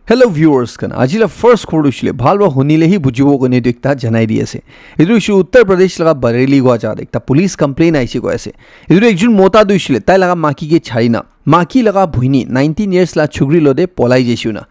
Hello viewers kan ajila first khor ushile bhalwa honile hi bujibo kone dekta janai di ase edu ishu Uttar Pradesh laga Bareilly go ja dekta police complaint aise go ase edu ekjun mota du ushile tai laga maki ke chharina maki laga bhuini 19 years la chugri lode polai jeshuna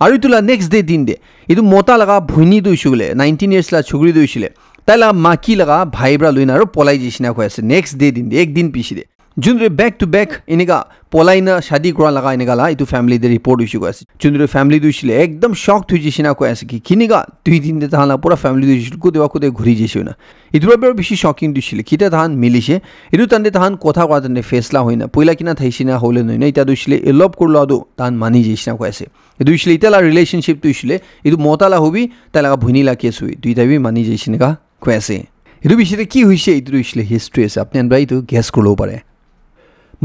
aru tula next day din de edu mota laga bhuini du ushule 19 years la chugri du ushile tai laga maki laga bhai bra luina ro polai jeshina ko ase next day din de ek din piside Jundre back to back inega polaina shadi kura laga inega la itu family de report issue ko ase jundre family du shile ekdam shock thu jishina ko ase ki kiniga dui din de thala pura family du shil ko dewa ko de ghuri jishuna idura ber bishi shocking du shile kita than milise idu tande than kotha kwa tande faisla hoina poila kina thaisina hole noina ita du shile elop kurlo do tan mani jishina ko ase idu shile itala relationship tu shile idu motala hobi tala bhuni la case hui duita bi mani jishina ka ko ase idu bishire ki hoise idu shile history ase apne anbai tu guess kurlo pare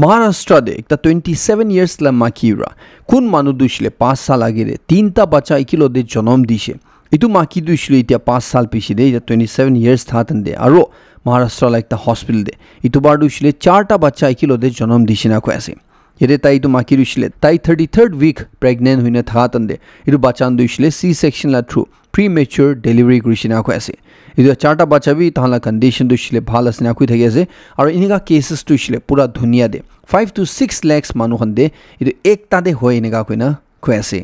Maharashtra de ekta 27 years la makira kun manu dushile 5 sal agere tinta bacha ikilo de jonom dishe itu maki dushile itia 5 sal pishide ita 27 years thatan de aro Maharashtra la ekta hospital de itu bar dushile 4 ta bacha ikilo de jonom dishina ko ase yede tai itu maki dushile tai 33rd week pregnant huina thatan de itu bachan dushile C section la through premature delivery krishina ko ase idu charta bacha bi thala condition dushile bhala sina kui thage ase aru iniga cases dushile pura dunia de 5 to 6 lakhs manu hande idu ekta de hoy iniga koina ko ase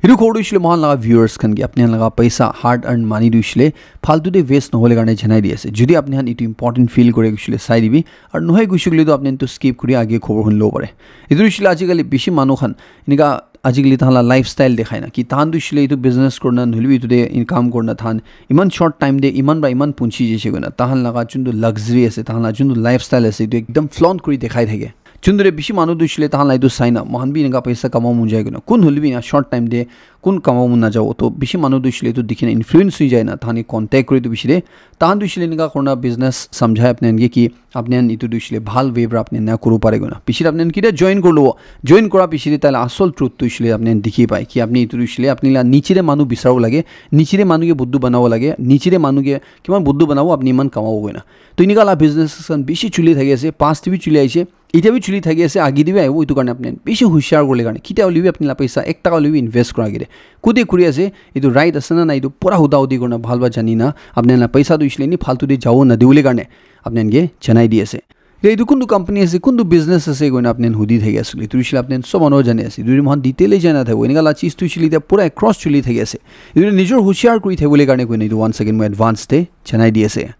idu khodu shile mahan laga viewers kan ge apne laga paisa hard earned money dushile faltu de waste no hole garne janai di ase jodi apne han itu important feel kore gushile sai dibi ar nohai gushile do apne to skip kuri age khobor hun lo pare idu shile ajikali bishi manu khan iniga ajikali thala lifestyle dekhaina ki tan dushile itu business korna nulbi itu de income korna than iman short time de iman ba iman punchi jese gona tahan laga chundu luxury ase tahan la chundu lifestyle ase itu ekdam flaunt kuri dekhai thage chundre bishi manu dushile tahan la itu saina mohan bi inga paisa kamau mun jai gona kun hulbi na short time de kun kamau mun na jao to bishi manu dushile itu dikhina influence hui jai na thani contact kori du bishire tahan dushile inga korna business samjhai apne nge ki apne itu dushile bhal way bra apne na koru pare gona bishire apne ki join korlo join kora bishire tala asol truth tu shile apne dikhi pai ki apne itu dushile apni la nichire manu bisarau lage nichire manu ge buddu banao lage nichire manu ge kiman buddu banao apni man kamau goina to inika la business san bishi chuli thage ase past bi chuli aise इते भी चुली थगे से आगे दिबे आइबो इतु कारणे अपने बेसी हुशियार गोले कारणे किता लिबे अपने ला पैसा 1 टाका लिबे इन्वेस्ट करा गिरे कुदे कुरी আছে इतु राइट असना ना इतु पूरा हुदाउदी गर्न भालबा जानि ना अपने ला पैसा दुइसले नि फालतु दे जाओ ना दिउले कारणे अपने गे जनाइ दि আছে इतु कुंदु कंपनी আছে कुंदु बिजनेस আছে गन अपने हुदी थगे আছে इतु इसले अपने सब अनो जानि আছে दुइ मन डिटेले जाना थगो इनगा ला चीज तुइसले ते पूरा क्रॉस चुली थगे আছে इतु निजर हुशियार करि थगोले कारणे गन इतु वन्स अगेन म एडवांस दे जनाइ दि আছে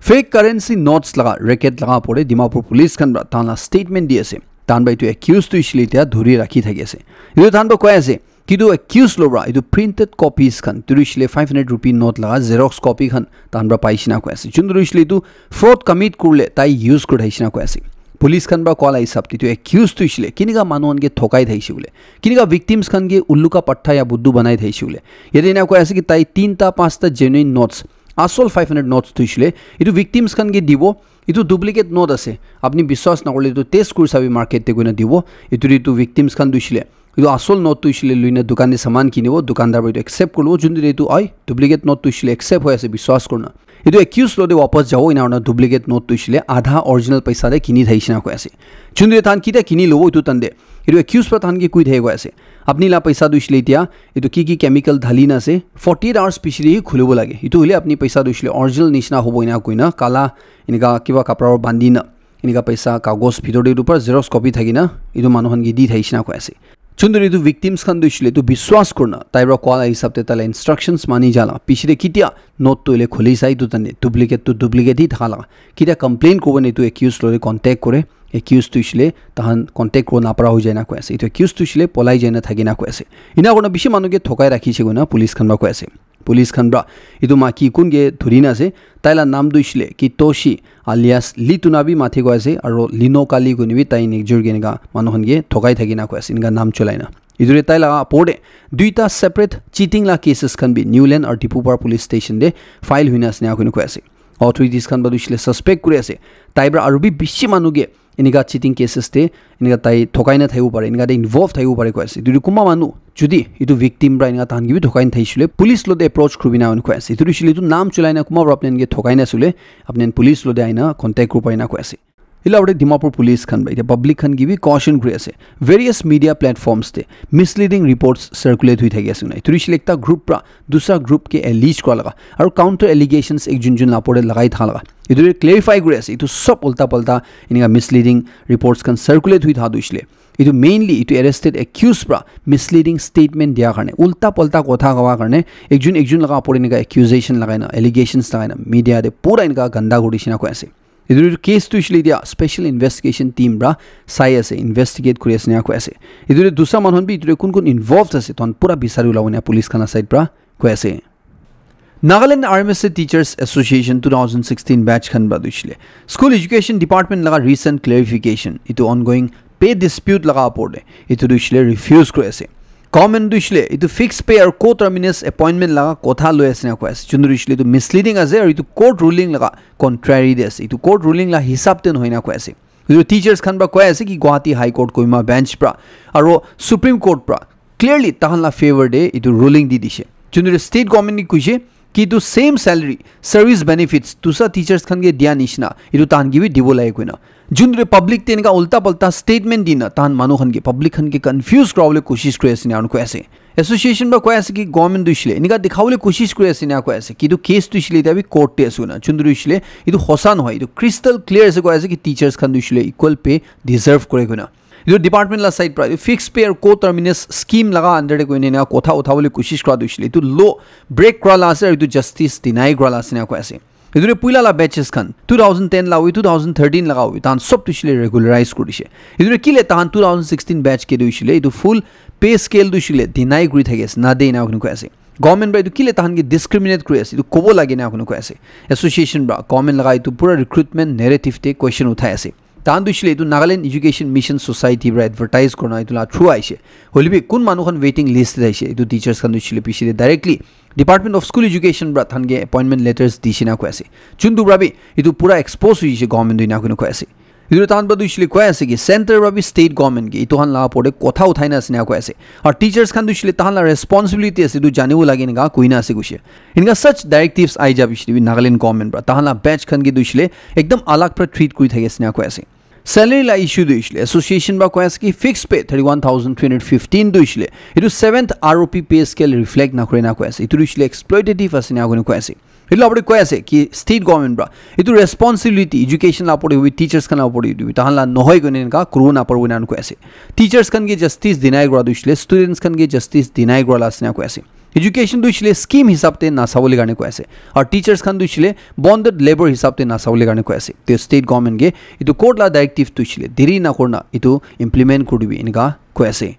Fake currency notes laga racket laga pore Dimapur police kan tana statement di ase tan bai to accused to ishli tia dhuri rakhi thage ase idu tan bo koi ase ki do accused lobra idu printed copies kan turishle 500 rupee note laga xerox copy kan tan bra paishina ko ase chundru ishli tu fraud commit kurle tai use kur thaishina ko ase police kan bra call ai sabti to accused to ishle kiniga manon ge thokai thaisi ule kiniga victims kan ge ullu ka patta ya buddu banai thaisi ule yede na ko ase ki tai 3 ta 5 ta genuine notes asol 500 notes tuishile itu victims kan ge dibo itu duplicate note ase apni biswas na korle to test kur sabi market te goina dibo itu victims kan duishile itu asol note tuishile luina dukan de saman kinibo dukandar bai to accept korlo jundire itu ai duplicate note tuishile accept hoy ase biswas korna itu accused lode wapas jao ina na duplicate note tuishile adha original paisa de kini thaisina ko ase jundire tan kita kini lobo itu tande itu accused pa tan ge kui thai go ase अपनी ला पैसा दुइसले इतिया इतु की chemical धालिना से 48 hours पिछली खुलिबो लागे इतु होले अपनी पैसा दुइसले original निसना होबोइना Koyna काला इनका किबा कपड़ा बांदिना इनका पैसा कागज भितर दे ऊपर जेरॉक्स कॉपी थागिना इतु मानुहन गे दि थाइसिना को आसे चुंदरी इतु विक्टिम्स खान दुइसले इतु विश्वास करना ताइब्रा कॉल हिसाब ते तले इंस्ट्रक्शंस मानि जाला पिछले कितिया नोट तो ले खोली साइ तु तने डुप्लीकेट ही थाला कितिया कंप्लेन कोबने इतु एक्यूज लोरे कांटेक्ट करे एक्यूज तुइसले तहन कांटेक्ट को नापरा हो जायना को आसे इतु एक्यूज तुइसले पलाई जायना थागिना को आसे इना कोन बिशि मानुगे ठोकाय राखिसे गना पुलिस खनबा को आसे पुलिस खनबा इतु माकी कुनगे धुरिना से ताइला नाम दुइसले कि तोशी alias लितुनाबी माथे को आसे अरो लिनो काली गुनिबी ताइ नेक्जुर गेनगा मानुहनगे ठोकाय थागिना को आसे इनगा नाम चलाइना इदुरे ताइला पोडे दुइटा सेपरेट चीटिंग ला केसेस खन बि न्यूलैंड और टिपुपार पुलिस स्टेशन दे फाइल हुइना स्न्या को आसे ऑथोरिटीज खन बदुसले सस्पेक्ट करे आसे ताइब्रा अरु बि बिशि मानुगे इनगा चीटिंग केसेस ते इनगा ताइ ठोकाइना थाइबो पारे इनगा दे इन्वॉल्व थाइबो पारे को आसे दुइ कुमा मानु जुदी इतु विक्टिम ब्रा इनगा तानगि बि ठोकाइन थाइसुले पुलिस लोदे अप्रोच खुबिना उनको आसे इतु रिसले इतु नाम चलाइना कुमा ब्रा अपनेन गे ठोकाइना सुले अपनेन पुलिस लोदे आइना कांटेक्ट ग्रुप आइना को आसे इलावडे दिमापुर पुलिस खान बाई पब्लिक खान की भी कॉशन करे আছে वेरियस मीडिया प्लेटफॉर्म्स ते मिसलीडिंग रिपोर्ट्स सर्कुलेट हुई थाकी আছে तुरिशिले एकता ग्रुप प्रा दूसरा ग्रुप के एलिज को लगा और काउंटर एलिगेशंस एक जुन जुन लापोरे लगाई था लगा इधर क्लेरिफाई करे আছে इतो सब उल्टा पल्टा इनका मिसलीडिंग रिपोर्ट्स खान सर्कुलेट हुई था दुइशले इतो मेनली इतो अरेस्टेड एक्यूज प्रा मिसलीडिंग स्टेटमेंट दिया करने उल्टा पल्टा कथा कवा करने एक जुन लगा पोरे इनका एक्यूजेशन लगाइना एलिगेशंस लगाइना मीडिया दे पूरा इनका गंदा गुडिसिना को ऐसे इधर केस तो इसलिए दिया स्पेशल इन्वेस्टिगेशन टीम ब्रा साई ऐसे इन्वेस्टिगेट करे ऐसे को ऐसे इधर दूसरा मानहन भी इधर कौन इन्वॉल्व ऐसे तो पूरा बिसारी उलावने पुलिस खाना साइड ब्रा को ऐसे Nagaland army teachers association 2016 batch खन ब्रा दुइशले स्कूल एजुकेशन डिपार्टमेंट लगा रिसेंट क्लेरिफिकेशन इतो ऑनगोइंग पे डिस्प्यूट लगा पोर्डे इतो दुइशले रिफ्यूज करे ऐसे कॉमन दुइशले इतो फिक्स पे और को टर्मिनस अपॉइंटमेंट लगा कोथा लो ऐसे को ऐसे चुन दुइशले तो मिसलीडिंग आजे और इतो कोर्ट रूलिंग लगा कॉन्ट्रैरी दे ऐसे इतो कोर्ट रूलिंग ला हिसाब ते होइना को ऐसे इतो टीचर्स खन बा को ऐसे कि गुवाहाटी हाई कोर्ट कोइमा बेंच प्रा और सुप्रीम कोर्ट प्रा क्लियरली तहला फेवर दे इतो रूलिंग दी दिशे चुन स्टेट गवर्नमेंट नि कुजे कि तो सेम सैलरी सर्विस बेनिफिट्स दूसरा टीचर्स खन के दिया निशना इतो तान की भी दिबो लाए कोइना जुन रे पब्लिक तेन का उल्टा पल्टा स्टेटमेंट दिना तान मानो खन के पब्लिक खन के कंफ्यूज करावले कोशिश करे ऐसे उनको ऐसे एसोसिएशन बा को ऐसे कि गवर्नमेंट दुइशले इनका दिखावले कोशिश करे ऐसे को ऐसे कि तो केस दुइशले तभी कोर्ट टे सुना चुन दुइशले इतो होसान होय इतो क्रिस्टल क्लियर से को ऐसे कि टीचर्स खन दुइशले इक्वल पे डिजर्व करे कोना इधर डिपार्टमेंट ला साइड पर फिक्स पे और को टर्मिनस स्कीम लगा अंडर कोई ने कोथा उठावले कोशिश करा दुइशले तो लो ब्रेक करा लासे तो जस्टिस डिनाई करा लासे को ऐसे इधर पुइला ला बैचेस खान 2010 ला हुई 2013 लगा हुई तान सब दुइशले रेगुलराइज करिसे इधर किले तान 2016 बैच के दुइशले इतो फुल पे स्केल दुइशले डिनाई करि थाकेस ना देना को ऐसे गवर्नमेंट बाय किले तान के डिस्क्रिमिनेट करे ऐसे तो कोबो लागे ना को ऐसे एसोसिएशन बा गवर्नमेंट लगाई तो पूरा रिक्रूटमेंट नैरेटिव ते क्वेश्चन उठाए ऐसे तान दुइशले तो नागालैंड एजुकेशन मिशन सोसाइटी ब्रा एडवर्टाइज करना इतला थ्रू आइसे होलिबे कुन मानुखन वेटिंग लिस्ट आइसे तो टीचर्स खान दुइशले पिछले directly department of school education ब्रा थान के अपॉइंटमेंट लेटर्स दिसिना को ऐसे चुन दुब्रा भी इतो पूरा एक्सपोज हुइसे गवर्नमेंट दुइना को ऐसे इधर तान बा दुइशले को ऐसे कि सेंटर ब्रा भी स्टेट गवर्नमेंट के इतो हन ला पोडे कोथा उठाइना सिना को ऐसे और टीचर्स खान दुइशले तान ला रिस्पांसिबिलिटी ऐसे दु जाने वो लागे इनका कोइना से गुशे इनका सच डायरेक्टिव्स आई जा बिशली नागालैंड गवर्नमेंट ब्रा तान ला बैच खान के दुइशले एकदम अलग पर ट्रीट करि थाके सिना को ऐसे सैलरी ला इश्यू दुइशले एसोसिएशन बा को ऐसे कि फिक्स पे 31315 दुइशले इतो 7th आरओपी पे स्केल रिफ्लेक्ट ना करे ना को ऐसे इतो दुइशले एक्सप्लॉइटेटिव असना को ऐसे इल्ला अपने को ऐसे कि स्टेट गवर्नमेंट ब्रा इतो रेस्पांसिबिलिटी एजुकेशन ला पड़े हुई टीचर्स का ना पड़े हुई तान ला नहोय गने का कोरोना पर वना को ऐसे टीचर्स कन के जस्टिस डिनाई गरा दुइशले स्टूडेंट्स कन के जस्टिस डिनाई गरा लासना को ऐसे एजुकेशन दुइशले स्कीम हिसाब ते नासावले गाने को ऐसे और टीचर्स खान दुइशले बॉन्डेड लेबर हिसाब ते नासावले गाने को ऐसे ते स्टेट गवर्नमेंट के इतो कोर्ट ला डायरेक्टिव दुइशले देरी ना करना इतो इंप्लीमेंट करबी इनका को ऐसे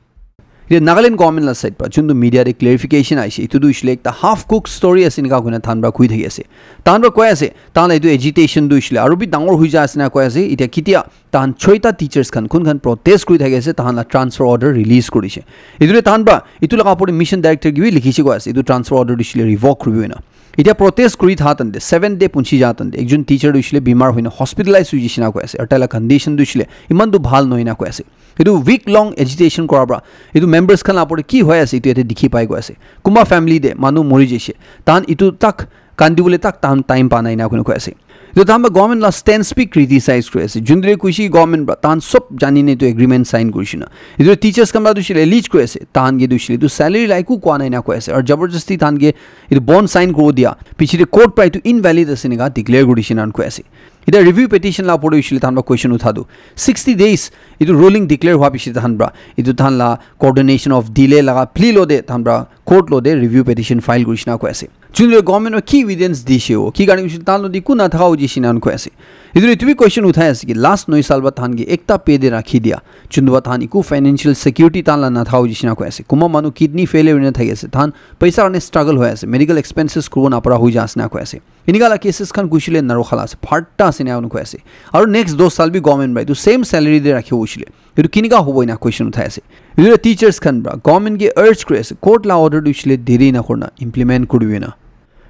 ये नागालैंड गवर्नमेंट ला साइड पर जुन मीडिया रे क्लेरिफिकेशन आइसे इतो दुइशले एक हाफ कुक स्टोरी ऐसे इनका गुना थानबा खुइ थगे ऐसे तानबा को ऐसे तान इतो एजिटेशन दुइशले और भी डांगर हुइ जा आसना को ऐसे इटा कितिया तान छोइता टीचर्स खान कुन प्रोटेस्ट करि थगे ऐसे तान ला ट्रांसफर ऑर्डर रिलीज करिसे इदुरे तानबा इतो लगा पड़े मिशन डायरेक्टर गिबि लिखिसे को ऐसे इतो ट्रांसफर ऑर्डर दिसले रिवोक करबिना इटा प्रोटेस्ट करि थातनदे 7 डे पुंछि जातनदे एकजन टीचर दुइशले बीमार होइना हॉस्पिटलाइज हुइजिसिना को ऐसे अटला कंडीशन दुइशले इमान दु भाल नइना को ऐसे इतो वीक लॉन्ग एजिटेशन कराब्रा इतो मेंबर्स खान लापड़े की होय ऐसे इतो एते दिखि पाइ को ऐसे कुमा फैमिली दे मानु मरि जेसे तान इतो तक कांदिबुले तक तान टाइम पानाइना को ऐसे जो ताम गवर्नमेंट ला स्टैंड स्पीक क्रिटिसाइज करे ऐसे जुनरे कुशी गवर्नमेंट बा तान सब जानिने तो एग्रीमेंट साइन गरिसिना इधर टीचर्स कमरा दुशिले लीज को ऐसे तान के दुशिले तो सैलरी लाइकु क्वानाइना को ऐसे और जबरदस्ती तान के इधर बॉन्ड साइन को दिया पिछले कोर्ट प्राइ तो इनवैलिड असिनेगा डिक्लेयर गरिसिना को ऐसे इधर रिव्यू पिटिशन ला पड़ो इशिले तान बा क्वेश्चन उठा दो 60 डेज इधर रोलिंग डिक्लेयर हुआ पिछले तान बा इधर तान ला कोऑर्डिनेशन ऑफ डिले लगा प्ली लो दे तान बा कोर्ट लो दे रिव्यू पिटिशन फाइल गरिसिना को ऐसे जुन गवर्नमेंट में की एविडेंस दिसे हो कि गाड़ी तान लो दिकु ना थाओ जिसिना को ऐसे इधर इतवी क्वेश्चन उठाया ऐसे कि लास्ट 9 साल बाद थान के एकता पे दे राखी दिया चुनवा थान इकु फाइनेंशियल सिक्योरिटी तान ला ना थाओ जिसिना को ऐसे कुमा मानु किडनी फेलियर ने था ऐसे थान पैसा ने स्ट्रगल हो ऐसे मेडिकल एक्सपेंसेस को ना पड़ा हो जासना को ऐसे इनका केसेस खान कुशिले नरो खलास फाटा से ना उनको ऐसे और नेक्स्ट 2 साल भी गवर्नमेंट भाई तो सेम सैलरी दे रखे उछले इधर किनिका हो ना क्वेश्चन उठाया ऐसे इधर टीचर्स खान ब्रा गवर्नमेंट के अर्ज करे ऐसे कोर्ट ला ऑर्डर उछले देरी ना करना इंप्लीमेंट करबे ना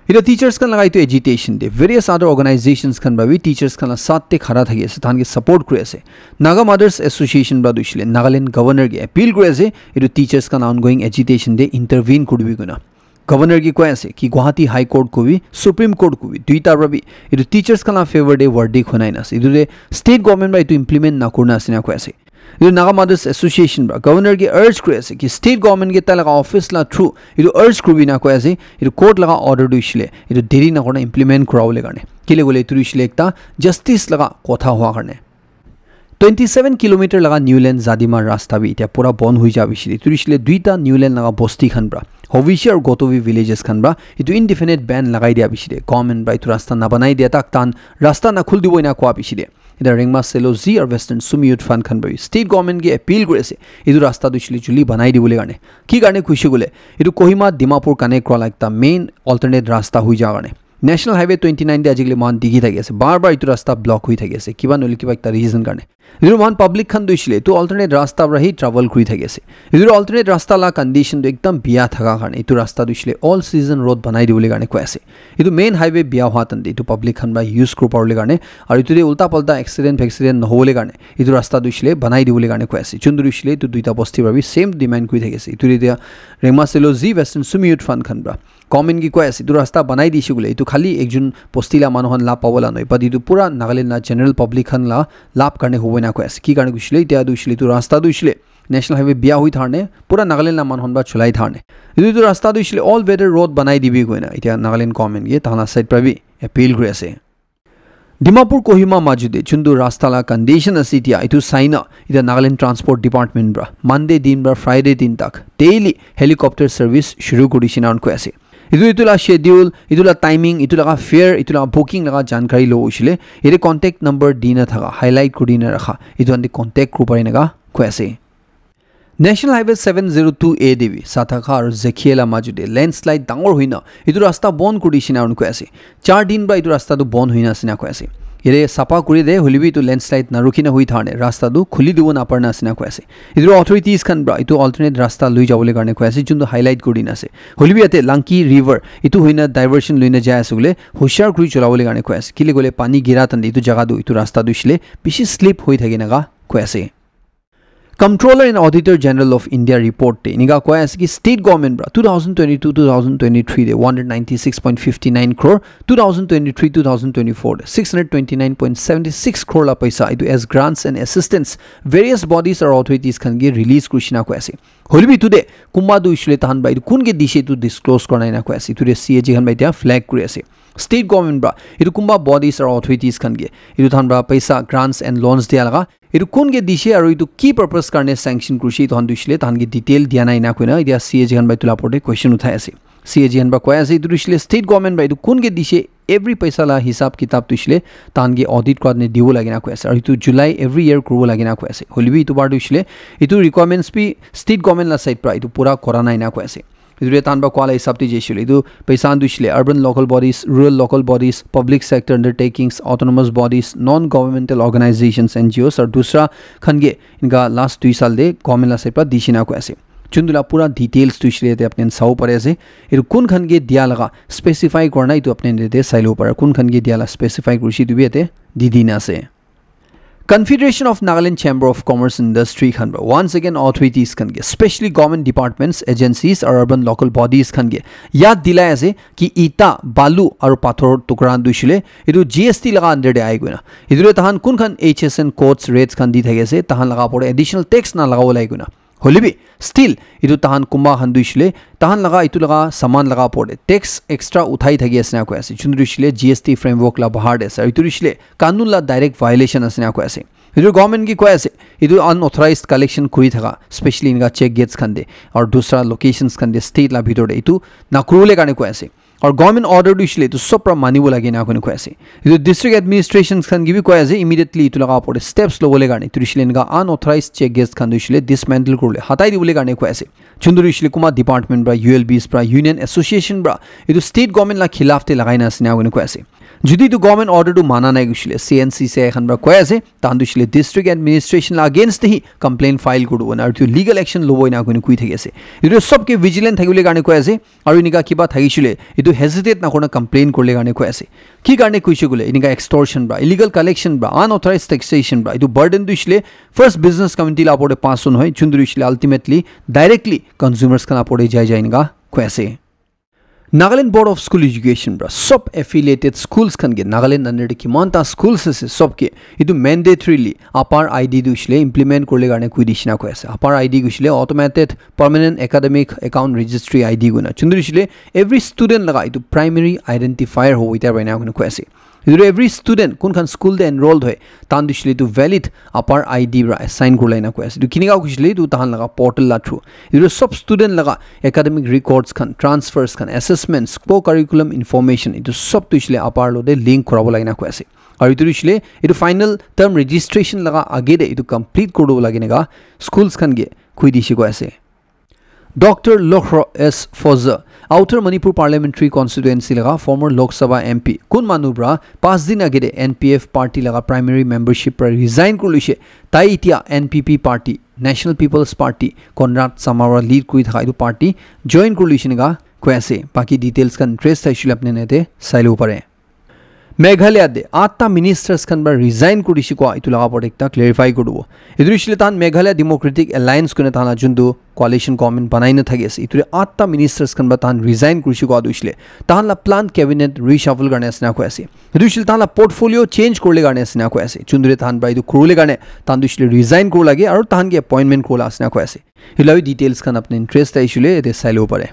इधर टीचर्स खान लगाई तो एजिटेशन दे वेरियस अदर ऑर्गेनाइजेशंस खान भी टीचर्स खान साथ ते खड़ा था ऐसे थान के सपोर्ट करे ऐसे नागा मदर्स एसोसिएशन बा दुइशले नागालैंड गवर्नर के अपील करे ऐसे इधर टीचर्स का ऑनगोइंग एजिटेशन दे इंटरवीन करबे गुना गवर्नर की কৈ আছে कि गुवाहाटी हाई कोर्ट को भी सुप्रीम कोर्ट को भी दुईटार পৰা इतु टीचर्स खाना फेवर डे वर्डिक होनाय नास इतुरे स्टेट गवर्नमेंट बा इतु इम्प्लिमेंट ना करना सिना কৈ আছে इतु नागा मदर्स एसोसिएशन बा गवर्नर की अर्ज কৰি আছে कि स्टेट गवर्नमेंट के तलगा ऑफिस ला थ्रू इतु अर्ज करबि ना কৈ আছে इतु कोर्ट लगा ऑर्डर दिছিলে इतु देरी ना करना इम्प्लिमेंट करावले गाने किले बोले इतु दिছিলে एकता जस्टिस लगा কথা হোৱা কাৰণে 27 किलोमीटर लगा न्यूलैंड जादिमा रास्ता भी इतना पूरा बंद हो जा बिछले तुरिशले दुईटा न्यूलैंड लगा बस्ती खनब्रा हविशी और गोतोवी विलेजेस खनब्रा इतु इनडिफिनिट बैन लगाई दिया बिछले गवर्नमेंट बा इतु रास्ता ना बनाई दिया तक तान रास्ता ना खुल दिबो ना कोआ बिछले इधर रिंगमा सेलो जी और वेस्टर्न सुमियुट फन खनब्रा स्टेट गवर्नमेंट के अपील करेसे इतु रास्ता दुछले जुली बनाई दिबोले गाने की गाने खुशी गोले इतु कोहिमा दिमापुर कनेक्ट करा लागता मेन अल्टरनेट रास्ता हुई जा गाने नेशनल हाईवे 29 दे आजिले मान दिगी थाকি আছে बार-बार इतु रास्ता ब्लॉक हुई थाকি আছে কিবা নলি কিবা একটা রিজন কাৰণে ইদুৰ মান পাব্লিক খান দুইছিলে তো অল্টাৰনেট ৰাস্তা ৰহি ট্ৰাভেল কৰি থাকি আছে ইদুৰ অল্টাৰনেট ৰাস্তা লা কন্ডিশন তো একদম বিয়া থাকা কাৰণে ইতু ৰাস্তা দুইছিলে অল সিজন ৰোড বনাই দিবলৈ কাৰণে কৈ আছে ইতু মেইন হাইৱে বিয়া হোৱাতন ইতু পাব্লিক খান বা ইউজ কৰিব পাৰলে কাৰণে আৰু ইতুৰে উল্টা পাল্টা এক্সিডেন্ট নহবলৈ কাৰণে ইতু ৰাস্তা দুইছিলে বনাই দিবলৈ কাৰণে কৈ আছে চুন্দুৰ দুইছিলে ইতু দুইটা বস্তি ভাবি সেম ডিমান্ড কৰি থাকি আছে ইতুৰে দিয়া ৰেমা সেলো জি वेस्टर्न सुमियुट ফান খানবা कमेंट की কৈ আছে ইতু রাস্তা বনাই দিছে গুলে ইতু খালি একজন পস্তিলা মানুহন লাভ পাবলা নয় পদি ইতু পুরা নাগালেণ্ড না জেনারেল পাব্লিক খান লা লাভ কাৰণে হ'ব না কৈ আছে কি কাৰণে গুছলে ইতিয়া দুইছিলে ইতু রাস্তা দুইছিলে नेशनल हाईवे बिया हुई थारने पूरा नागालैंड ना मनहन बा चलाई थारने इतु रास्ता दुइছিলে ऑल वेदर रोड बनाई दिबि गयना इতিয়া नागालैंड गवर्नमेंट गे ताना साइड प्राबि अपील কৰি আছে डिमापुर कोहिमा माजुदे चुंदु रास्ताला कंडीशन আছে इতিয়া इतु साइना इতিয়া नागालैंड ट्रांसपोर्ट डिपार्टमेंट ब्रा मंडे दिन ब्रा फ्राइडे दिन तक डेली हेलीकॉप्टर सर्विस शुरू কৰিছিনা কৈ আছে इतुला शेड्यूल इतुला टाइमिंग इतुला फेयर इतुला बुकिंग लगा जानकारी लो उछले इरे कांटेक्ट नंबर दीना था हाईलाइट करि न रखा इतु अंदि कांटेक्ट करू पारिनगा কৈ আছে नेशनल हाईवे 702 ए देवी साथाखा और जेखिएला माजुदे लैंडस्लाइड डांगर हुइना इतु रास्ता बंद करिसिना কৈ আছে 4 दिन बा इतु रास्ता तो बंद हुइना सिना কৈ আছে इरे सापा करि दे हलिबि तो लैंडस्लाइड नारुखिना हुइ थारने रास्ता दु खुली दिबो ना परना सिना কৈ আছে इतु अथॉरिटीज खान ब्रा इतु अल्टरनेट रास्ता लुइ जाबले गर्ने কৈ আছে जुन्दु हाईलाइट करिन আছে हलिबि याते लांकी रिवर इतु हुइना डाइवर्जन लुइना जाय आसुले होशियार करि चलाबले गर्ने কৈ আছে किले गले पानी गिरा तन्दि इतु जगा दु इतु रास्ता दुइছিলে बिसि स्लिप होई थाकिनागा কৈ আছে controller and auditor general of India report ते निगा কৈ আছে कि स्टेट गवर्नमेंट ब्रा 2022-2023 दे 196.59 crore 2023-2024 दे 629.76 crore ला पैसा इतु as grants and assistance various bodies और अथॉरिटीज खान गे रिलीज कृष्णा কৈ আছে हलिबि तुदे कुम्बा दुइছিলে ताहान बाइ कुन गे दिसे तु डिस्क्लोज करनाइना কৈ আছে इतुरे सीएजी खान बाइ त्या फ्लैग কৰি আছে स्टेट गवर्नमेंट ब्रा इतु कुम्बा बॉडीज और अथॉरिटीज खान गे इतु थान ब्रा पैसा ग्रांट्स एंड लोन्स दिया लगा इतु कोन गे दिसे और इतु की पर्पस करने सैंक्शन कृषि तहन दुइছিলে तहन गे डिटेल दिया नाइना कोइना इदिया सीएजी खान बाइ तुला पटे क्वेश्चन उठाइ আছে सीएजी खान बा কৈ আছে इतु दुइছিলে स्टेट गवर्नमेंट बा इतु कोन गे दिसे एवरी पैसा ला हिसाब किताब दुइছিলে तहन गे ऑडिट करने दिबो लागिना কৈ আছে और इतु जुलाई एवरी इयर करबो लागिना কৈ আছে हलिबि इतु बार दुइছিলে इतु रिक्वायरमेंट्स भी स्टेट गवर्नमेंट ला साइड प्रा इतु पूरा करा नाइना কৈ আছে इतुरे तानबा क्वाला हिसाब ति जेसिले इतु पैसा दुइছিলে urban local bodies rural local bodies public sector undertakings autonomous bodies non governmental organisations NGOs और दूसरा खनगे इनका लास्ट 2 साल दे गवर्नमेंट ला साइड प्रा दिसिना কৈ আছে चुंदुला पूरा डिटेल्स दुइছিলে ते अपने साउ परे আছে इतु कोन खनगे दिया लगा स्पेसिफाई करना इतु अपने दे साइलो पर कोन खनगे दियाला स्पेसिफाई करछि दुबिते दिदिना আছে Confederation of Nagaland Chamber of Commerce and Industry khanba once again authorities khange especially government departments agencies or urban local bodies khange याद दिलाय আছে कि इटा बालू और पाथर टुकरा दुइছিলে इतु जीएसटी लगा अंडर दे आइ गना इतुरे तहान कुन खान एचएसएन कोड्स रेट्स खान दी थाके আছে तहान लगा पड़े एडिशनल टैक्स ना लगाव लाइ गना हलिबि स्टिल इतु तहान कुम्बा खान दुइছিলে तहान लगा इतु लगा सामान लगा पड़े टैक्स एक्स्ट्रा उठाई थाकी आसना কৈ আছে चुनदुइছিলে जीएसटी फ्रेमवर्क ला बहार दे इतु दुइছিলে कानून ला डायरेक्ट वायलेशन आसना কৈ আছে इतु गवर्नमेंट की কৈ আছে इतु अनऑथराइज्ड कलेक्शन करि थाका स्पेशली इनका चेक गेट्स खान दे और दूसरा लोकेशंस खान दे स्टेट ला भितर दे इतु नाकुरुले কাৰণে কৈ আছে और गवर्नमेंट ऑर्डर दुइছিলে इतु सब प्रा मानिबो लागि ना কৈ আছে इतु डिस्ट्रिक्ट एडमिनिस्ट्रेशंस खान गिबि কৈ আছে इमिडिएटली इतु लगा पड़े स्टेप्स लबले কাৰণে इतु दुइছিলে इनका अनऑथराइज्ड चेक गेट्स खान दुइছিলে डिसमेंटल करले हटाइ दिबले কাৰণে কৈ আছে चुंदुरिशले कुमा डिपार्टमेंट ब्रा यूएलबीस ब्रा यूनियन एसोसिएशन ब्रा इतु स्टेट गवर्नमेंट ला खिलाफ ते लगाइना आसना কৈ আছে যদি তো गवर्नमेंट ऑर्डर तो माना নাই गुছিলে सीएनसी से এখন ব্রা কৈ আছে তান দুইছিলে ডিস্ট্রিক্ট এডমিনিস্ট্রেশন লা अगेंस्ट হি কমপ্লেইন ফাইল করব না আর তো লিগ্যাল অ্যাকশন লবই না কৈ থাকি আছে ইটো সবকে ভিজিলেন্ট থাকিলে কাৰণে কৈ আছে আৰু ইনিকা কিবা থাকিছিলে ইটো হেজিটেট না কৰা কমপ্লেইন কৰলে কাৰণে কৈ আছে কি কাৰণে কৈছে গুলে ইনিকা এক্সটৰ্শন ব্রা ইলিগাল কালেকশন ব্রা আনঅথরাইজড ট্যাক্সেশন ব্রা ইটো বার্ডেন দুইছিলে ফার্স্ট বিজনেস কমিটি লা পড়ে 500 হয় চুন্দুরিশলে আলটিমেটলি ডাইরেক্টলি কনজিউমার্স খানা পড়ে যায় ইনিকা কৈ আছে Nagaland Board of School Education bra sub affiliated schools kan ge Nagaland under de kimanta schools ase sab ke itu mandatorily upper ID dushle implement korle garne kuidishina ko ase upper ID gushle automated permanent academic account registry ID guna chundrishle every student laga itu primary identifier ho ita baina guna ko ase every student kun khan school de enrolled hoy tan dushle tu valid upper ID bra assign korla na ko ase du kiniga gushle tu tahan laga portal la through idu sub student laga academic records khan transfers khan assessments co-curriculum information itu sab dushle upper lo de link korabo lagina ko ase aru itu dushle itu final term registration laga age de itu complete kodo laginega schools khan ge kuidishi ko ase Dr. Lokhro S. Foza, Outer Manipur Parliamentary Constituency laga former Lok Sabha MP. Kun manubra 5 din agede NPF party laga primary membership pra resign kurlishe. Tai itia NPP party, National People's Party, Conrad Samara lead kuri thaka itu party join kurlishe nega kwase. Baki details kan interest aishile apne nete sailu pare. Meghalaya de 8 ministers kan bar resign kurishi ko itu laga pore ekta clarify kodubo idrishile tan Meghalaya Democratic Alliance kone tana jundu coalition government banai na thagese iture 8 ministers kan ba tan resign kurishi ko adushle tan la plan cabinet reshuffle garne asna ko ase idrishile tan la portfolio change korle garne asna ko ase chundure tan ba idu kurule garne tan dushle resign ko lage aru tan ge appointment ko la asna ko ase hilawi details kan apne interest aishile ete sailo pare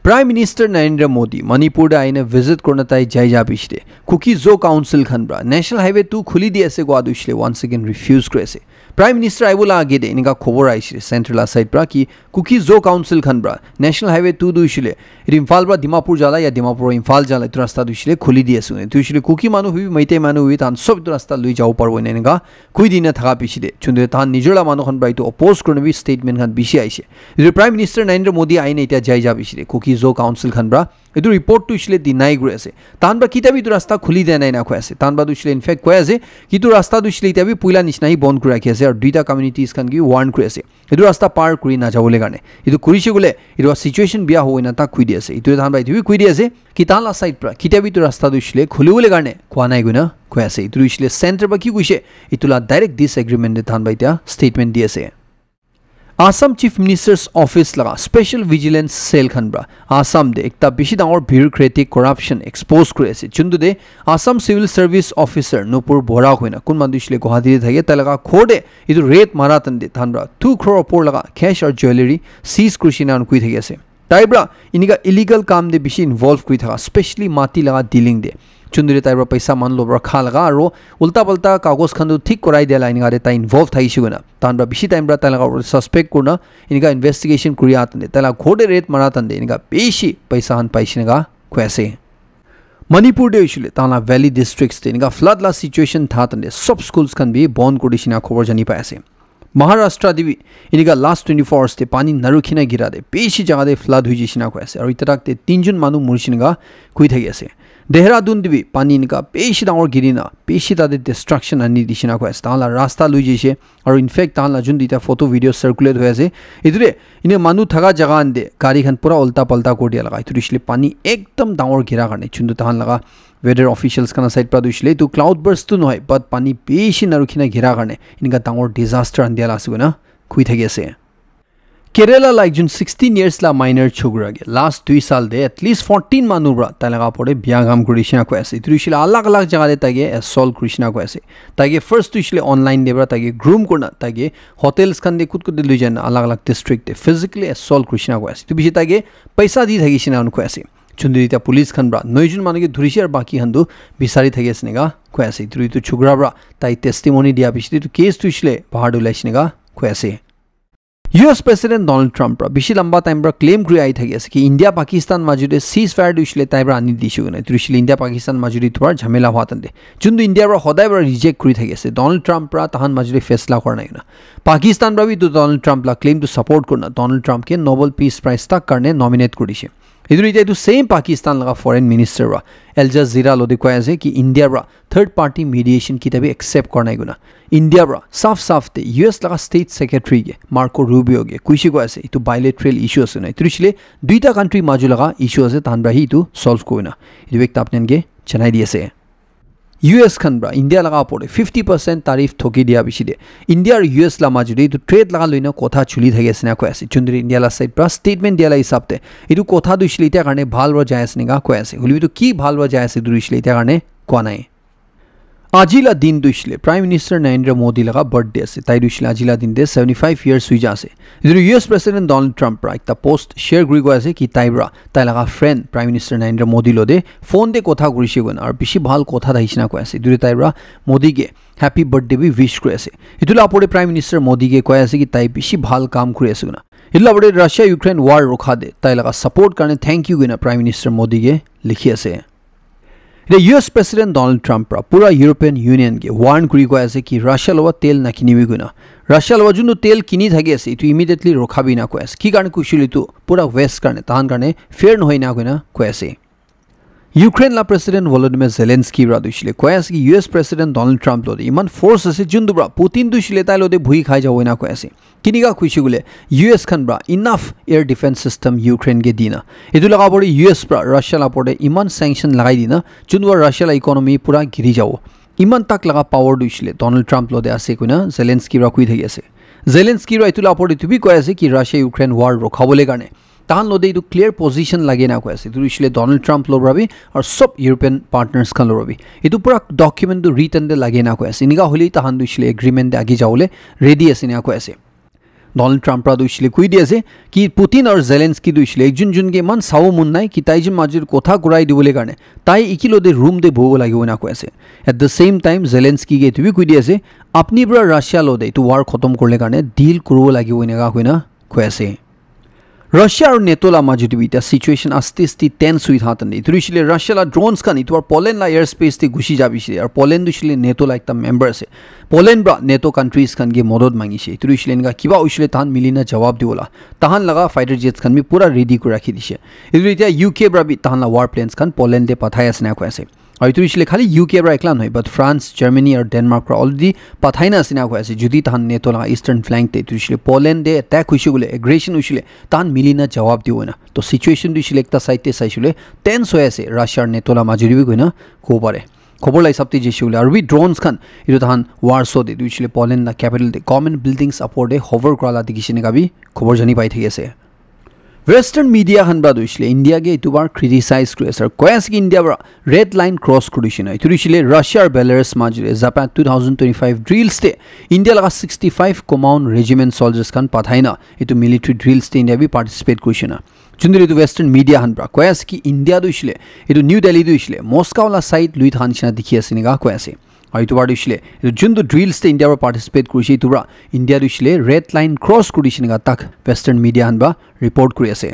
Prime Minister Narendra Modi Manipur da aine visit korna tai jai ja bishte Kuki Zo Council khanbra National Highway 2 khuli di ase go adushle once again refuse krese Prime Minister Aibola agede ininga khobor aishire central side pra ki Kuki Zo Council khanbra National Highway 2 duishile Imphal bra Dimapur jala ya Dimapur Imphal jala itu rasta duishile khuli di ase duishile Kuki manu hui maite manu hui tan sob itu rasta lui jau parbo ininga kui dina thaga bishide chunde tan nijola manu khanbra itu oppose korna bi statement khan bishi aise idu Prime Minister Narendra Modi aine eta jai ja bishide Kuki Zo Council khanbra edu report to ishle deny gure ase tanba kitabi tu rasta khuli de nai na ko ase tanba du ishle in fact ko ase ki tu rasta du ishle itabi puila nishna hi bond kura ki ase aur duita communities kan gi warn kure ase edu rasta par kuri na jawole garne edu kurishe gule edu situation bia hoina ta kui di ase edu tanba edu kui di ase ki tan la side pra kitabi tu rasta du ishle khuli gule garne ko nai guna ko ase edu ishle center ba ki guise itula direct disagreement de tanba ita statement di ase Assam Chief Minister's Office laga Special Vigilance Cell khanbra Assam de ekta bishi dangor bureaucratic corruption expose kore ase chundu de Assam Civil Service Officer Nupur Bora hoina kun mandishle Guwahati thage talaga khode idu rate maratan de thanbra 2 crore por laga cash or jewelry seize krishina kui thage ase taibra iniga illegal kam de bishi involve kui thaga especially mati laga dealing de chundure taibra paisa man lobra kha laga aro ulta palta kagos khandu thik korai de la iniga de ta involve thai shiguna tanbra bishi time bra talaga suspect kurna iniga investigation kuriya tande tala khode rate mara tande iniga bishi paisa han paishinaga kwase Manipur de ishule tala valley districts de iniga flood la situation tha tande sub schools kan bi bond kodishina khobor jani pa ase Maharashtra divi iniga last 24 hours te pani narukhina gira de bishi jaga de flood hui jishina ko ase aru itarak te tinjun manu murishinaga kui thagi ase Dehradun divi pani nika peshi dangor girina peshi da de destruction ani dishina ko ase tala rasta lui jise aru in fact tala jun dita photo video circulate hoye ase idure ine manu thaga jaga ande gari khan pura ulta palta kor dia laga idure pani ekdam dangor gira garne chundu tahan laga weather officials kana side pra duishle tu cloud burst tu noy but pani peshi narukhina gira garne inga dangor disaster an dia lasuguna kui thagi ase Kerala like jun 16 years la minor chugura ge last 2 saal de at least 14 manubra talaga pore biagam krishna ko ase trishila alag alag jaga de tage assault krishna ko ase tage first trishile online debra tage groom korna tage hotels kan de kut de lujan alag alag district de physically assault krishna ko ase tu bishi tage paisa di thagi shina un ko ase chundrita police khan bra noijun manage dhurishi ar baki handu bisari thagi asnega ko ase tu chugura bra tai testimony dia bishi tu case trishile bahadu laisnega ko ase US President Donald Trump ra bishi lamba time ra claim kuri ai thagi ase ki India Pakistan majude ceasefire duishle taibra ani dishu gune trishile India Pakistan majuri tuar jhamela hwatande jundu India ra hodai ra reject kuri thagi ase Donald Trump ra tahan majuri faisla korna ina Pakistan ra bi tu Donald Trump la claim to support korna Donald Trump ke Nobel Peace Prize tak karne nominate kurishe iduri jai tu same Pakistan laga foreign minister ra Al Jazeera lo dekwa ase ki India ra third party mediation ki tabi accept korna iguna India ra saf te US laga state secretary ge Marco Rubio ge kuishi ko ase itu bilateral issue ase na trishile duita country maju laga issue ase tanbra hi tu solve koina idu ekta apnen ge chanai di ase US Khan bra India লগা পৰে 50% তাৰিফ ঠকি দিয়া বিছিদে India আৰু US লা মাজুৰি এটো trade লগা লইনা কথা চুলি থাকি আছে না কৈ আছে চুন্দ্ৰি ইণ্ডিয়া লা সাইড পৰা ষ্টেটমেন্ট দিয়া লা হিচাপতে এটো কথা দুইছলি ইটা কাৰণে ভাল ৰ যায় আছে নিগা কৈ আছে হলিবিটো কি ভাল ৰ যায় আছে দুইছলি ইটা কাৰণে কোৱা নাই আজিলা দিন দুইছলে প্ৰাইম মিনিষ্টাৰ নৰেন্দ্ৰ মোদী লগা বাৰ্থডে আছে তাই দুইছলে আজিলা দিন দে 75 ইয়াৰ্স হৈ যাছে যদি US প্ৰেসিডেন্ট ডোনাল্ড ট্ৰাম্প ৰা একটা পোষ্ট শেয়াৰ কৰি গৈ আছে কি তাই লগা friend prime minister Narendra Modi লদে ফোন দে কথা কৰিছে গন আৰু বেছি ভাল কথা দাইছনা কৈ আছে দুই তাইৰা মোদীকে হ্যাপি বাৰ্থডে বি উইশ কৰি আছে ইতুলা আপৰে প্ৰাইম মিনিষ্টাৰ মোদীকে কৈ আছে কি তাই বেছি ভাল কাম কৰি আছে গনা ইলা বৰে ৰাছিয়া ইউক্ৰেইন ৱাৰ ৰখা দে তাই লগা সাপোৰ্ট কাৰণে থ্যাংক ইউ গনা প্ৰাইম মিনিষ্টাৰ মোদীকে লিখি আছে The US President Donald Trump pura European Union ke warn kuri ko ase ki Russia lowa tel na kinibi guna Russia lowa jundu tel kini thagi ase itu immediately rokhabi na ko ase ki karne kushili tu pura west karne tahan karne fair nohoi na guna ko ase Ukraine la President Volodymyr Zelensky ra dushile ko ase ki US President Donald Trump lode iman force ase jundu bra Putin dushile tai lode bhui khai jabo na ko ase kiniga khushi gule US khan bra enough air defense system Ukraine ge dina edu laga bori US bra Russia la porde iman sanction lagai dina jundu Russia la economy pura giri jabo iman tak laga power dushile Donald Trump lode ase kuna Zelensky ra kui thagi ase Zelensky ra etu la porde tu bi ko ase ki Russia Ukraine war rokhabole garne তাহান লদে ইটো clear position লাগে না কৈ আছে ইটো ইছলে Donald Trump লৰাবি আৰু সব European পাৰ্টনাৰ্স খান লৰাবি ইটো পুৰা ডকুমেন্ট দু ৰিটেন দে লাগে না কৈ আছে নিগা হলি তাহান ইছলে এগ্ৰিমেন্ট দে আগি যাওলে ৰেডি আছে না কৈ আছে ডোনাল্ড ট্ৰাম্প ৰা ইছলে কৈ দি আছে কি পুতিন আৰু জেলেন্সকি দু ইছলে একজন জনকে মান সাও মুন নাই কি তাইজন মাজৰ কথা গুৰাই দিবলে কাৰণে তাই ইকিলদে ৰুম দে বহ লাগিব না কৈ আছে at the same time Zelensky গে তুবি কৈ দি আছে আপনি পুৰা ৰাছিয়া লদে ইটো ৱাৰ খতম কৰলে কাৰণে ডিল কৰিব লাগিব এনেকা কৈ আছে Russia और NATO la majudi bita situation asti tense hui thatan ni turishile Russia la drones kan itwar Poland la airspace te gushi jabi shile ar Poland dushile NATO la ekta member ase Poland bra NATO countries kan ge modod mangi she turishile nga kiba ushile tan milina jawab dibola tahan laga fighter jets kan mi pura ready ku rakhi dishe iduria UK bra bi tahan la warplanes kan Poland de pathai asna ko ase আৰু ইটো ইছলে খালি UK ৰা একলা নহয় বাট France Germany আৰু Denmark ৰা already পাঠাই না সিনা হৈ আছে যদি তাহান নেটো লা ইষ্টাৰ্ণ ফ্ল্যাঙ্ক তে ইছলে পোলেণ্ড দে অ্যাটাক হৈছিল গলে এগ্ৰেছন হৈছিল তাহান মিলিনা জবাব দিও না তো সিচুৱেচন দিছিলে একটা সাইডতে চাইছিলে টেন্স হৈ আছে ৰাছিয়াৰ নেটো লা মাজুৰি গইনা কো পাৰে খবৰ লাই সপ্তি যেছিলে আৰু বি ড্ৰোনস খান ইটো তাহান ৱাৰছো দে ইছলে পোলেণ্ড না ক্যাপিটাল দে গভৰ্নমেন্ট বিল্ডিংস আপৰদে হভাৰ কৰালা দিকিছিনে গাবি খবৰ জানি পাই থাকি আছে Western media hanba duishle India ge itubar criticize kresar koyas ki India bra red line cross kudishina iturishle Russia or Belarus majre Japan 2025 drills te India laga 65 command regiment soldiers kan pathaina itu military drills te India bi participate kushina chundri itu Western media hanbra koyas ki India duishle itu New Delhi duishle Moscow la site lui thanchina dikhi asini ga koyase আৰু ইটো দিছিলে যোনটো ড্ৰিলছ তে ইণ্ডিয়াৰ পাৰ্টিসিপেট কৰিছে ইটোৰা India দিছিলে red line cross কৰিছে না তাক वेस्टर्न মিডিয়া হানবা ৰিপৰ্ট কৰি আছে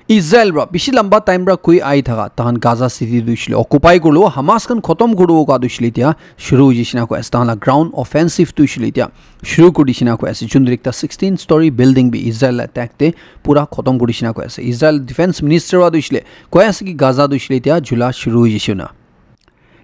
ইজৰাইল ৰা বেছি লম্বা টাইম ৰা কৈ আই থাকা তাহান গাজা সিটি দিছিলে অকুপাই কৰলো হামাস খান খতম কৰিব কা দিছিলে এতিয়া শুৰু হৈছিনা কৈ আছে তাহান গ্ৰাউণ্ড অফেন্সিভ দিছিলে এতিয়া শুৰু কৰিছিনা কৈ আছে যোনটো একটা 16 ষ্টৰী বিল্ডিং বি ইজৰাইল এটাক তে পুৰা খতম কৰিছিনা কৈ আছে ইজৰাইল ডিফেন্স মিনিষ্টাৰ ৱা দিছিলে কৈ আছে কি গাজা দিছিলে এতিয়া জুলা শুরু হৈছিনা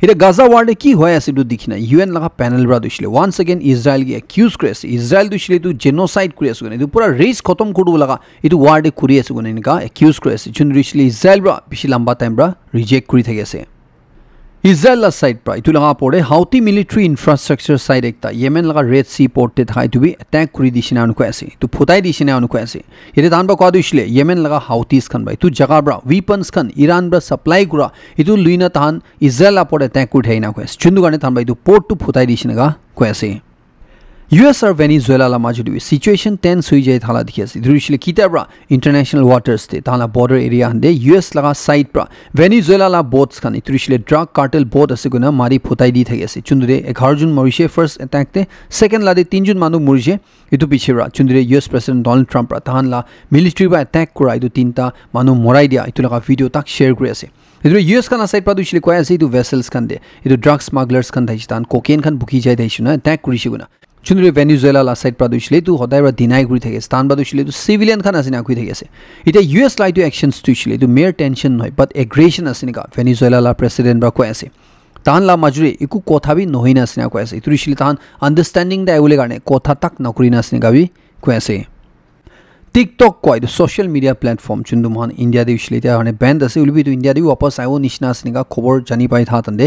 এটা গাজা ওয়ার্ডে কি হয় আছে দু দেখিনা ইউএন লাগা প্যানেল বড় দিছিলে ওয়ান্স अगेन ইসরায়েল কে অ্যাকিউজ করে আছে ইসরায়েল দিছিলে তো জেনোসাইড করে আছে মানে পুরো রেস খতম করব লাগা এটু ওয়ার্ডে করি আছে কোন ইনকা অ্যাকিউজ করে আছে চুন দিছিলে ইসরায়েল বড় বেশি লম্বা টাইম বড় রিজেক্ট করে থাকে আছে ইসরায়েল লা সাইড প্রা ইটু লাগা পড়ে হাউতি মিলিটারি ইনফ্রাস্ট্রাকচার সাইড একটা ইয়েমেন লাগা Red Sea পোর্টে Thai two B attack করে দিছিনা অনুকো আছে তো ফুটাই দিছিনা অনুকো আছে এতে দান বা কয় দিছিলে ইয়েমেন লাগা হাউতিস খান ভাই তু জায়গা ব্রা ওয়েপন্স খান ইরান ব্রা সাপ্লাই করা ইটু লুইনা তাহান ইসরায়েল লা পড়ে অ্যাটাক করে থাইনা কয় আছে চুন্দু গানে তান ভাই তু পোর্ট টু ফুটাই দিছিনা গা কয় আছে US और वेनेजुएला ला माजुडी सिचुएशन टेंस हुई जाय थाला दिखि আছে दुरिसले किताब्रा इंटरनेशनल वाटर्स ते ताला बॉर्डर एरिया हंदे US लगा साइड प्रा वेनेजुएला ला बोट्स खान दुरिसले ड्रग कार्टेल बोट আছে गुना मारी फुटाई দি থাকি আছে চুন্দুরে 11 জুন মরিছে ফার্স্ট অ্যাটাক তে সেকেন্ড লাদে 3 জুন মানু মরিছে ইতু পিছেরা চুন্দুরে US প্রেসিডেন্ট ডোনাল্ড ট্রাম্প রা তাহান লা মিলিটারি বা অ্যাটাক করা ইতু তিনটা মানু মরাই দিয়া ইতু লাগা ভিডিও তাক শেয়ার করে আছে ইতু US খান সাইড প্রা দুইছলে কয় আছে ইতু ভেসেলস খান দে ইতু ড্রাগ স্মাগলার্স খান দাইছতান কোকেন খান বুকি যায় দাইছনা অ্যাটাক করিছে গুনা চুন্দুরে ভেনেজুয়েলা লা সাইড প্রা দুইছলে তু হদাইরা ডিনাই কৰি থাকে স্থান বা দুইছলে তু সিভিলিয়ান খান আছে না কই থাকে আছে এটা US লাইটু অ্যাকশনস দুইছলে তু মেয়ার টেনশন নয় বাট এগ্রেশন আছে নিকা ভেনেজুয়েলা লা প্রেসিডেন্ট বা কয় আছে তাহান লা মাজুরে একু কথা বি নহই না আছে না কয় আছে ইতুরিছলে তাহান আন্ডারস্ট্যান্ডিং দা আইবলে কারণে কথা তাক নকরি না আছে নিকা বি কয় আছে টিকটক কয় দ সোশ্যাল মিডিয়া প্ল্যাটফর্ম চুন্দু মহান ইন্ডিয়া দিছলে তা মানে ব্যান্ড আছে উলবি তু ইন্ডিয়া দি वापस আইও নিশনা আছে নিকা খবর জানি পাই থাতন্দে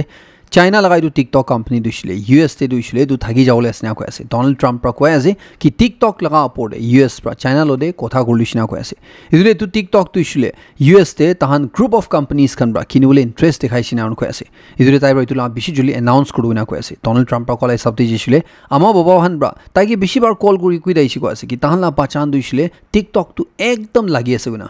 চাইনা লগা এইটো টিকটক কোম্পানী দিছিলে US তে দিছিলে এইটো থাকি যাবলৈ আছে না কৈ আছে ডোনাল্ড ট্ৰাম্প পৰা কৈ আছে কি টিকটক লগা ওপৰতে US পৰা চাইনা লদে কথা কৰিলিছ না কৈ আছে এইটো টিকটক দিছিলে US তে তাহান গ্ৰুপ অফ কোম্পানীজ খান পৰা কিনিবলৈ ইন্টাৰেষ্ট দেখাইছে না কৈ আছে এইটো তাই এইটো বেছি জলদি এনাউন্স কৰিব না কৈ আছে ডোনাল্ড ট্ৰাম্প পৰা কলাই সপ্তাহ দিছিলে আমাৰ বাবাহান পৰা তাইকে বেছিবাৰ কল কৰি কৈ দাইছে কৈ আছে কি তাহান লা পাচান দিছিলে টিকটক তো একদম লাগি আছে গুনা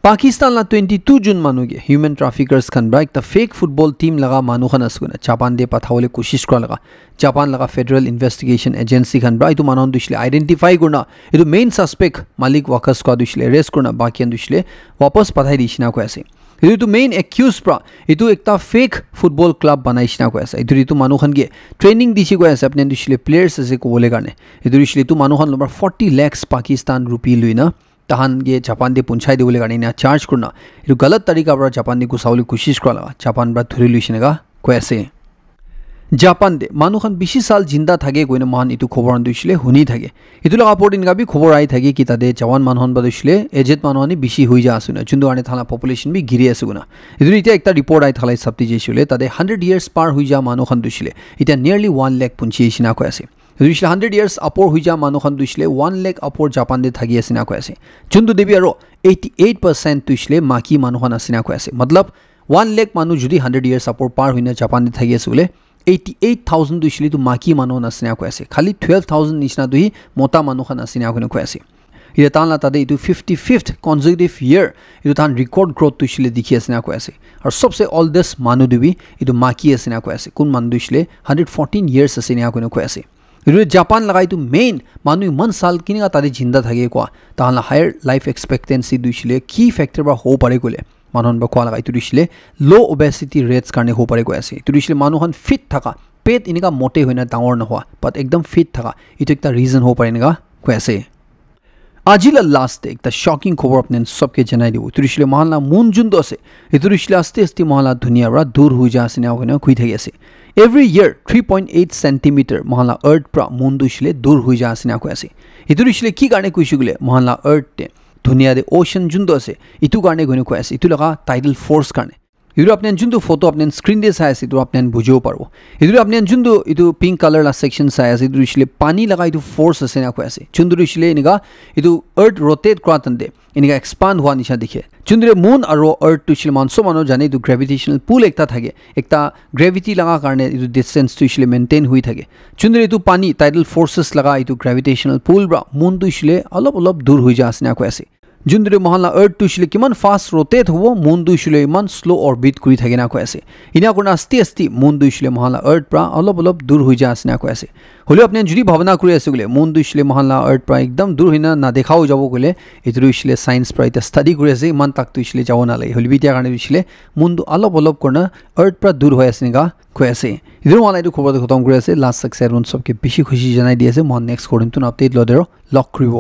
Pakistan la 22 June manuge human traffickers khan bra ekta fake football team laga manu khan asuna Japan de pathawole koshish kora laga Japan laga federal investigation agency khan bra itu manon dushle identify korna itu main suspect Malik Wakas ko dushle arrest korna bakian dushle wapas pathai dishina ko ase itu main accused bra itu ekta fake football club banaishina ko ase itu manu khan ge training dishi ko ase apne dushle players ase ko bole karne itu manu khan number 40 lakhs Pakistan rupee luina তাহান গে Japan দে পঞ্চাই দিবলৈ কাৰণে না charge corona এটো গলত তৰিকা পৰা Japan দে কুছাউলি কোशिশ কৰা Japan বা ধৰি লৈছিনগা কৈ আছে জাপান দে মানুহখন 20 সাল জিন্দা থাকে কইনা মান ইটো খবৰ দিছিলে শুনি থাকে ইটো লগা পৰদিন গাবি খবৰ আই থাকে কি তাদে জৱান মানুহন বদিছিলে এজেট মানুহনি বেছি হৈ যা আসুনা চুন্দু আনে থালা পপুলেশন বি গিৰি আছে গুনা ইটো ইটা একটা ৰিপৰ্ট আই থালাই সপ্তি যেছিলে তাদে 100 ইয়াৰ্স পাৰ হৈ যা মানুহখন দিছিলে ইটা নিয়াৰলি 1 লাখ পুঞ্চিছিনা কৈ আছে 100 years upor huija manuhan duisle 1 lakh upor Japan de thagi asina ko ase chundu debi aro 88% tuisle maki manuhan asina ko ase matlab 1 lakh manu judi 100 years upor par hoina Japan de thagi asule 88000 duisle tu maki manuhan asina ko ase khali 12000 nishna duhi mota manuhan asina ko ase ida tanla tade itu 55th consecutive year itu tan record growth tuisle dikhi asina ko ase ar sobse oldest manu debi itu maki asina ko ase kun manu duisle 114 years asina ko ase Japan lagai tu main manu man sal kiniga tari jinda thage kwa tahala higher life expectancy duisile key factor ba ho pare kole manon ba kwa lagai tu duisile low obesity rates karne ho pare ko ase tu duisile manuhan fit thaka pet inika mote hoina dangor na hoa but ekdam fit thaka itu ekta reason ho pare niga ko ase Ajila last day ekta shocking খবর আপনি সবকে জানাই দিব তুরিশলে মহল্লা মুন June দছে এতুরিশলে আস্তে আস্তে মহল্লা দুনিয়া রা দূর হই যা আসিনা হইনা কই থাকি আছে every year 3.8 centimeter মহল্লা আর্থ প্রা মুন দুইশলে দূর হই যা আসিনা কই আছে এতুরিশলে কি কারণে কইছিগুলে মহল্লা আর্থ তে দুনিয়া দে ওশন জুন দছে ইতু কারণে গনে কই আছে ইতু লাগা টাইডাল ফোর্স কারণে ইদু আপনি জুন্দু ফটো আপনি স্ক্রিন দে চাই আছে ইদু আপনি বুঝিও পারবো ইদু আপনি জুন্দু ইদু পিঙ্ক কালার লা সেকশন চাই আছে ইদু ইসলে পানি লাগা ইদু ফোর্স আছে না কই আছে জুন্দু ইসলে নিগা ইদু আর্থ রোটেট কৰাতন দে ইনিগা এক্সপান্ড হোৱা নিচা দেখে জুন্দুৰে মুন আৰু আৰ্থ টু ইসলে মানসো মানো জানে ইদু গ্ৰেভিটেশনাল পুল একটা থাকে একটা গ্ৰেভিটি লাগা কাৰণে ইদু ডিসটেন্স টু ইসলে মেইনটেইন হৈ থাকে জুন্দুৰে ইদু পানি টাইডাল ফোৰ্সেস লাগা ইদু গ্ৰেভিটেশনাল পুল ব্ৰা মুন টু ইসলে অলপ দূৰ হৈ যা আছে না কই আছে জুন্দুরে মহল্লা আর্থ টু ইসলে কিমান ফাস্ট রোটেট হবো মুন দু ইসলে ইমান স্লো অরবিট কৰি থাকে না কই আছে ইনা কোনা আস্তে আস্তে মুন দু ইসলে মহল্লা আর্থ প্রা অলপ দূর হৈ যা আছে না কই আছে হলে আপনি যদি ভাবনা কৰি আছে গলে মুন দু ইসলে মহল্লা আর্থ প্রা একদম দূর হইনা না দেখাও যাব গলে এতু ইসলে সায়েন্স প্রা এটা স্টাডি কৰি আছে ইমান তাক তু ইসলে যাও না লাই হলি বিতিয়া কাৰণে ইসলে মুন দু অলপ কোনা আৰ্থ প্ৰা দূৰ হৈ আছে নিগা কই আছে ইদুৰ মানে এইটো খবৰ খতম কৰি আছে লাষ্ট সাকসেস সবকে বেছি খুশি জানাই দি আছে মন নেক্সট কৰিম তুন আপডেট লদেৰ লক কৰিব